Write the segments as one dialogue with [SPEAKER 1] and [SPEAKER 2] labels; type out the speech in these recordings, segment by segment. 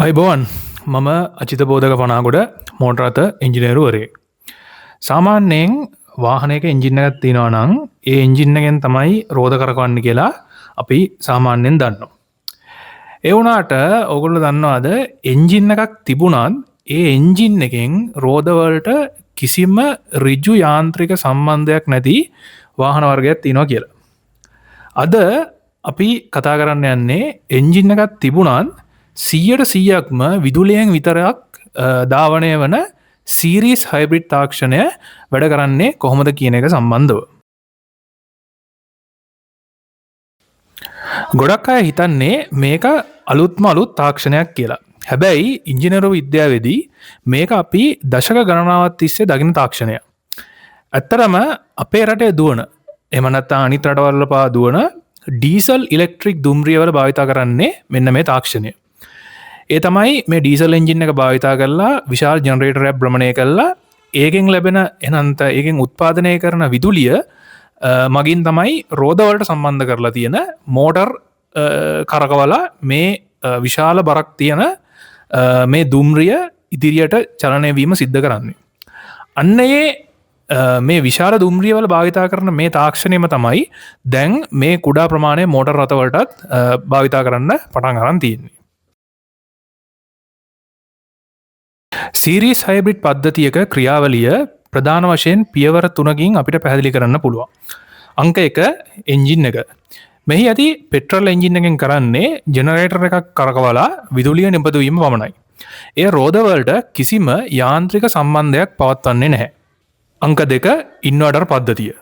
[SPEAKER 1] අයිබෝවන් මම අචිත බෝධක පනාගොඩ මෝටරත එන්ජිනේරුවරේ. සාමාන්‍යයෙන් වාහනයක එන්ජින්න එකක් තියෙනවා නම් ඒ එන්ජින්නගෙන් තමයි රෝධ කරකවන්න කියලා අපි සාමාන්‍යයෙන් දන්නවා. ඒ වුණාට ඔගොල්ලෝ දන්නවාද එන්ජින්න එකක් තිබුණත් ඒ එන්ජින් එකෙන් රෝධවලට කිසිම ඍජු යාන්ත්‍රික සම්බන්ධයක් නැති වාහන වර්ගයක් තියෙනවා කියලා. අද අපි කතා කරන්න යන්නේ එන්ජින්න එකක් තිබුණත් 100%ක්ම විදුලියෙන් විතරක් ධාවනය වන සීරීස් හයිබ්‍රිඩ් තාක්ෂණය වැඩ කරන්නේ කොහොමද කියන එක සම්බන්ධව. ගොඩක් අය හිතන්නේ මේක අලුත්ම අලුත් තාක්ෂණයක් කියලා. හැබැයි ඉංජිනේරු විද්‍යාවේදී මේක අපි දශක ගණනාවක් තිස්සේ දකින තාක්ෂණයක්. ඇත්තරම අපේ රටේ දුවන එහෙම නැත්නම් අනිත් රටවල් පවා දුවන ඩීසල් ඉලෙක්ට්‍රික් දුම්රියවල භාවිත කරන්නේ මෙන්න මේ තාක්ෂණය. ඒ තමයි මේ ඩීසල් එන්ජින් එක භාවිතා කරලා විශාල ජනරේටරයක් භ්‍රමණය කරලා ඒකෙන් ලැබෙන එනන්ත ඒකෙන් උත්පාදනය කරන විදුලිය මගින් තමයි රෝධවලට සම්බන්ධ කරලා තියෙන මෝටර් කරකවලා මේ විශාල බරක් තියෙන මේ දුම්රිය ඉදිරියට චලනය වීම සිද්ධ කරන්නේ. අන්න මේ විශාල දුම්රියවල භාවිතා කරන මේ තාක්ෂණයම තමයි දැන් මේ කුඩා ප්‍රමාණය මෝටර් රථවලටත් භාවිතා කරන්න පටන් අරන් තියෙන්නේ. සීරීස් හයිබ්‍රිඩ් පද්ධතියක ක්‍රියාවලිය ප්‍රධාන වශයෙන් පියවර 3කින් අපිට පැහැදිලි කරන්න පුළුවන්. අංක 1 එන්ජින් එක. මෙහි ඇති පෙට්‍රල් එන්ජින් එකෙන් කරන්නේ ජෙනරේටර් එකක් කරකවලා විදුලිය නිපදවීම පමණයි. ඒ රෝධවලට කිසිම යාන්ත්‍රික සම්බන්ධයක් පවත්වන්නේ නැහැ. අංක 2 ඉන්වර්ටර් පද්ධතිය.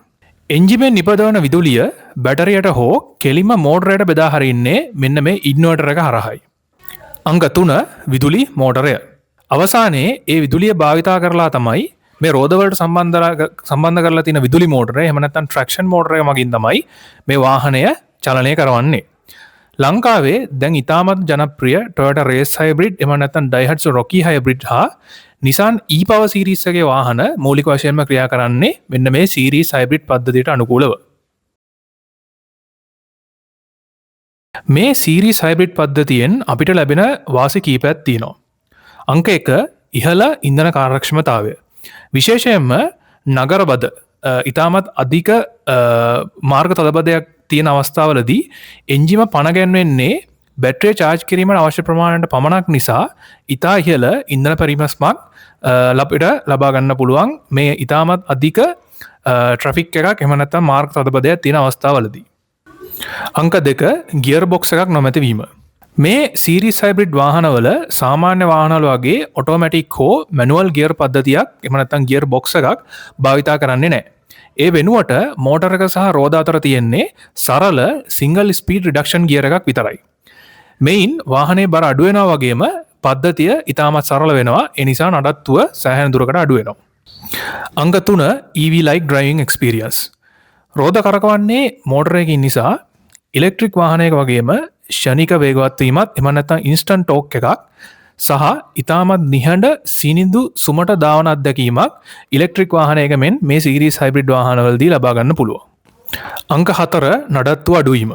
[SPEAKER 1] එන්ජිමෙන් නිපදවන විදුලිය බැටරියට හෝ කෙලින්ම මෝටරයට බෙදා හරින්නේ මෙන්න මේ ඉන්වර්ටර් එක හරහායි. අංක 3 විදුලි මෝටරය. අවසානයේ ඒ විදුලිය භාවිතා කරලා තමයි මේ රෝධවලට සම්බන්ධ කරලා තියෙන විදුලි මෝටරය එහෙම නැත්නම් ට්‍රැක්ෂන් මෝටරය මගින් තමයි මේ වාහනය චලනය කරවන්නේ. ලංකාවේ දැන් ඉතාමත් ජනප්‍රිය Toyota Race Hybrid එහෙම නැත්නම් Daihatsu Rocky Hybrid හා Nissan e-Power series එකේ වාහන මූලික වශයෙන්ම ක්‍රියා කරන්නේ මෙන්න මේ series hybrid පද්ධතියට අනුකූලව. මේ series hybrid පද්ධතියෙන් අපිට ලැබෙන වාසි කීපයක් තියෙනවා. අංක 1 ඉහළ ඉන්ධන කාර්යක්ෂමතාවය. විශේෂයෙන්ම නගරබද ඉතාමත් අධික මාර්ග තදබදයක් තියෙන අවස්ථාවලදී එන්ජිම පණ ගැන්වෙන්නේ බැටරිය චාර්ජ් කිරීමට අවශ්‍ය ප්‍රමාණයට පමණක් නිසා ඉතා ඉහළ ඉන්ධන පරිමස්මක් ලබා ගන්න පුළුවන් මේ ඉතාමත් අධික ට්‍රැෆික් එකක් එහෙම නැත්නම් මාර්ග තදබදයක් තියෙන අවස්ථාවලදී. අංක 2 ගියර් බොක්ස් එකක් නොමැති වීම. මේ සීරීස් හයිබ්‍රිඩ් වාහනවල සාමාන්‍ය වාහනවල වගේ ඔටෝමැටික් හෝ මැනුවල් ගියර් පද්ධතියක් එහෙම නැත්නම් ගියර් බොක්ස් එකක් භාවිතා කරන්නේ නැහැ. ඒ වෙනුවට මෝටර එක සහ රෝද අතර තියෙන්නේ සරල සිංගල් ස්පීඩ් රිඩක්ෂන් ගියර් එකක් විතරයි. මෙයින් වාහනේ බර අඩු වෙනවා වගේම පද්ධතිය ඉතාමත් සරල වෙනවා. ඒ නිසා නඩත්තුව සෑහෙන දුරකට අඩු වෙනවා. අංක 3 EV like driving experience. රෝද කරකවන්නේ මෝටර එකකින් නිසා ඉලෙක්ට්‍රික් වාහනයක වගේම ෂණික වේගවත් වීමත් එහෙම නැත්නම් ඉන්ස්ටන්ට් ටෝක් එකක් සහ ඉතාමත් නිහඬ සිනිඳු සුමට දාවන අත්දැකීමක් ඉලෙක්ට්‍රික් වාහනයක මෙන් මේ සීරීස් හයිබ්‍රිඩ් වාහනවලදී ලබා ගන්න පුළුවන්. අංක 4 නඩත්තු අඩු වීම.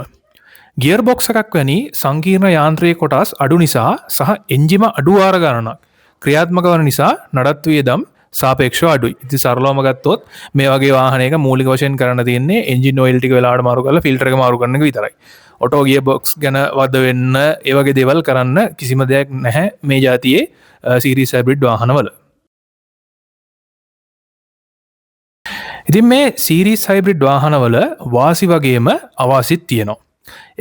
[SPEAKER 1] ගියර් බොක්ස් එකක් වැනි සංකීර්ණ යාන්ත්‍රික කොටස් අඩු නිසා සහ එන්ජිම අඩු වාර ගණනක් ක්‍රියාත්මක වන නිසා නඩත්තු වියදම් සාපේක්ෂව අඩුයි. ඉතින් සරලවම ගත්තොත් මේ වගේ වාහනයක මූලික වශයෙන් කරන්න තියෙන්නේ එන්ජින් ඔයිල් ටික වෙලාවට මාරු කරලා ෆිල්ටර් එක මාරු කරන එක විතරයි. ඔටෝ ගියර් බොක්ස් ගැන වද වෙන්න ඒ වගේ දේවල් කරන්න කිසිම දෙයක් නැහැ මේ જાතියේ සීරීස් හයිබ්‍රිඩ් වාහනවල. ඉතින් මේ සීරීස් හයිබ්‍රිඩ් වාහනවල වාසි වගේම අවාසිත් තියෙනවා.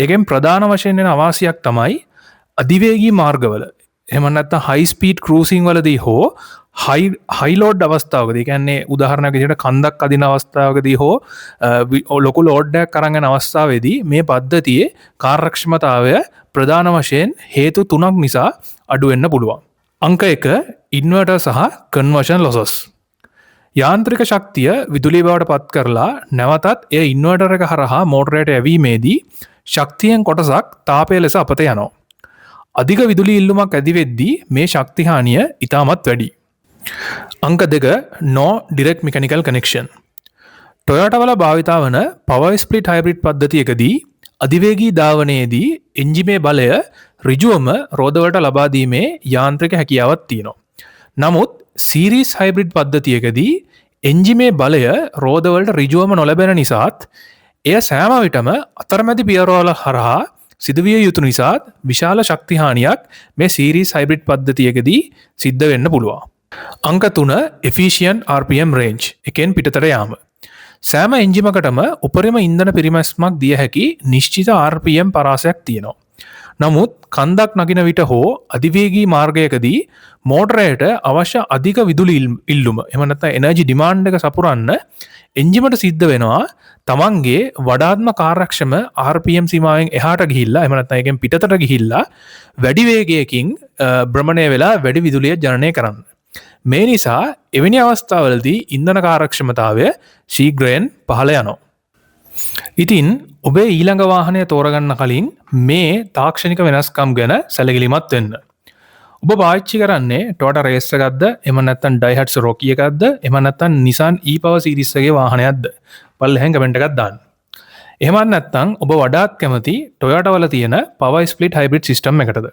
[SPEAKER 1] ඒකෙන් ප්‍රධාන වශයෙන් වෙන අවාසියක් තමයි අධිවේගී මාර්ගවල එහෙම නැත්නම් හයි ස්පීඩ් ක්‍රූසිං වලදී හෝ හයි ලෝඩ් අවස්ථාවකදී කියන්නේ උදාහරණයක් විදිහට කන්දක් අදින අවස්ථාවකදී හෝ ලොකු ලෝඩ් එකක් අරන් යන අවස්ථාවේදී මේ පද්ධතියේ කාර්යක්ෂමතාවය ප්‍රධාන වශයෙන් හේතු 3ක් නිසා අඩු වෙන්න පුළුවන්. අංක 1 ඉන්වර්ටර් සහ කන්වර්ෂන් ලොසස්. යාන්ත්‍රික ශක්තිය විදුලිය බවට පත් කරලා නැවතත් එය ඉන්වර්ටර් එක හරහා මෝටරයට යැවීමේදී ශක්තියෙන් කොටසක් තාපය ලෙස අපත යනවා. අධික විදුලි ඉල්ලුමක් ඇති වෙද්දී මේ ශක්ති හානිය ඉතාමත් වැඩි. අංක 2 no direct mechanical connection. Toyota වල භාවිතා වන power split hybrid පද්ධතියකදී අධිවේගී ධාවනයේදී එන්ජිමේ බලය ඍජුවම රෝදවලට ලබා දීමේ යාන්ත්‍රික හැකියාවක් තියෙනවා. නමුත් සීරීස් හයිබ්‍රිඩ් පද්ධතියකදී එන්ජිමේ බලය රෝදවලට ඍජුවම නොලැබෙන නිසාත් එය සෑම විටම අතරමැදි පියවරවල හරහා සිදුවිය යුතු නිසාත් විශාල ශක්තිහානියක් මේ සීරීස් හයිබ්‍රිඩ් පද්ධතියකදී සිද්ධ වෙන්න පුළුවන්. අංක 3 efficient RPM range එකෙන් පිටතට යාම. සෑම එන්ජිමකටම උපරිම ඉන්ධන පිරිමැස්මක් දිය හැකි නිශ්චිත RPM පරාසයක් තියෙනවා. නමුත් කන්දක් නගින විට හෝ අධිවේගී මාර්ගයකදී මෝටරයට අවශ්‍ය අධික විදුලි ඉල්ලුම එම නැත්නම් එනර්ජි ඩිමාන්ඩ් එක සපුරන්න එන්ජිමට සිද්ධ වෙනවා තමන්ගේ වඩාත්ම කාර්යක්ෂම RPM සීමාවෙන් එහාට ගිහිල්ලා එහෙම නැත්නම් එකෙන් පිටතට ගිහිල්ලා වැඩි වේගයකින් භ්‍රමණය වෙලා වැඩි විදුලිය ජනනය කරන්න. මේ නිසා එවැනි අවස්ථාවලදී ඉන්ධන කාර්යක්ෂමතාවය ශීඝ්‍රයෙන් පහළ යනවා. ඉතින් ඔබේ ඊළඟ වාහනය තෝරගන්න කලින් මේ තාක්ෂණික වෙනස්කම් ගැන සැලකිලිමත් වෙන්න. ඔබ පාවිච්චි කරන්නේ Toyota Race එකක්ද එහෙම නැත්නම් Daihatsu Rocky එකක්ද එහෙම නැත්නම් Nissan e-Power series එකේ වාහනයක්ද? පල්ලෙහෙන් කමෙන්ට් එකක් දාන්න. එහෙමත් නැත්නම් ඔබ වඩාත් කැමති Toyota වල තියෙන power split hybrid system එකටද?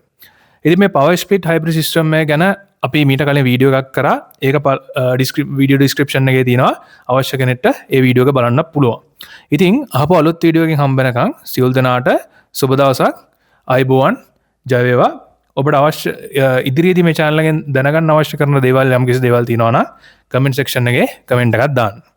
[SPEAKER 1] ඉතින් මේ power split hybrid system එක ගැන අපි මීට කලින් වීඩියෝ එකක් කරා. ඒක වීඩියෝ ඩිස්ක්‍රිප්ෂන් එකේ තියෙනවා. අවශ්‍ය කෙනෙක්ට ඒ වීඩියෝ එක බලන්න පුළුවන්. ඉතින් ආපහු අලුත් වීඩියෝ එකකින් හම්බ වෙනකන් සියලු දෙනාට සුබ දවසක්. ආයුබෝවන්. ජය වේවා. ඔබට අවශ්‍ය ඉදිරියේදී මේ channel එකෙන් දැනගන්න අවශ්‍ය කරන දේවල් යම් කිසි දේවල් තියෙනවා නම් කමෙන්ට් සෙක්ෂන් එකේ කමෙන්ට් එකක් දාන්න.